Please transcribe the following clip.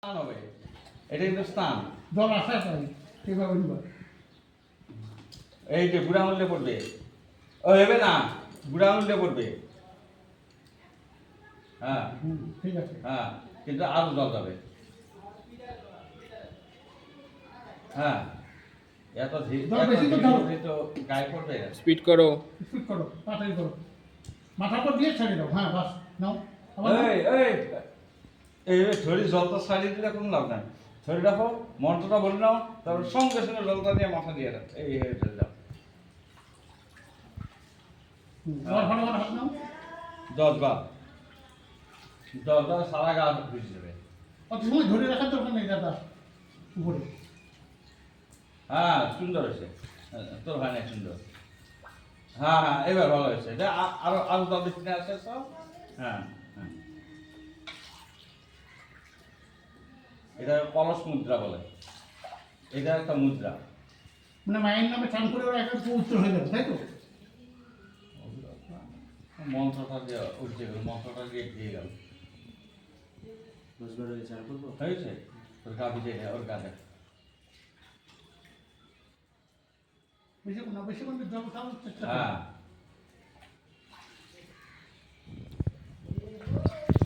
স্নান হবে, এটা কিন্তু স্নান। জল আসে তাই এইভাবে নিবা। এই যে বুড়া আঙুলে পড়বে, ও হবে না, বুড়া আঙুলে পড়বে। হ্যাঁ ঠিক আছে। হ্যাঁ, কিন্তু আরো জল যাবে। হ্যাঁ, এত জল বেশি তো ঢালো। তো গায়ে পড়বে। স্পিড করো। স্পিড করো, তাড়াতাড়ি করো। মাথার পর দিয়ে ছেড়ে দাও। হ্যাঁ বাস নাও। আবার নাও। এই এই এই শরীর জলটা ছাড়িয়ে দিলে কোনো লাভ নাই। শরীর রাখো, মন্ত্রটা বলে নাও, তারপর সঙ্গে সঙ্গে জলটা দিয়ে মাথা দিয়ে রাখো। এই চলে যাও। আবার ভালো করে হাত নাও। 10 বার সারা গা ভিজে যাবে। অত সময় ধরে রাখার দরকার নেই দাদা উপরে। হ্যাঁ সুন্দর হয়েছে, তোর হয় না সুন্দর। হ্যাঁ হ্যাঁ, এবার ভালো হয়েছে। আরো আরো জল দিতে আছে সব। হ্যাঁ হ্যাঁ, এটা কলস মুদ্রা বলে। এটা একটা মুদ্রা। মানে মায়ের নামে চান করে ওরা একদম পবিত্র হয়ে যাবে, তাই তো? মন্ত্রটা দিয়ে উঠে গেল, মন্ত্রটা দিয়ে দিয়ে গেল। 10 বার হয়ে চার করবো। হয়েছে, ওর গা ভিজে ওর গা দেখ। বেশি না বেশি জল খাওয়ার চেষ্টা করো। হ্যাঁ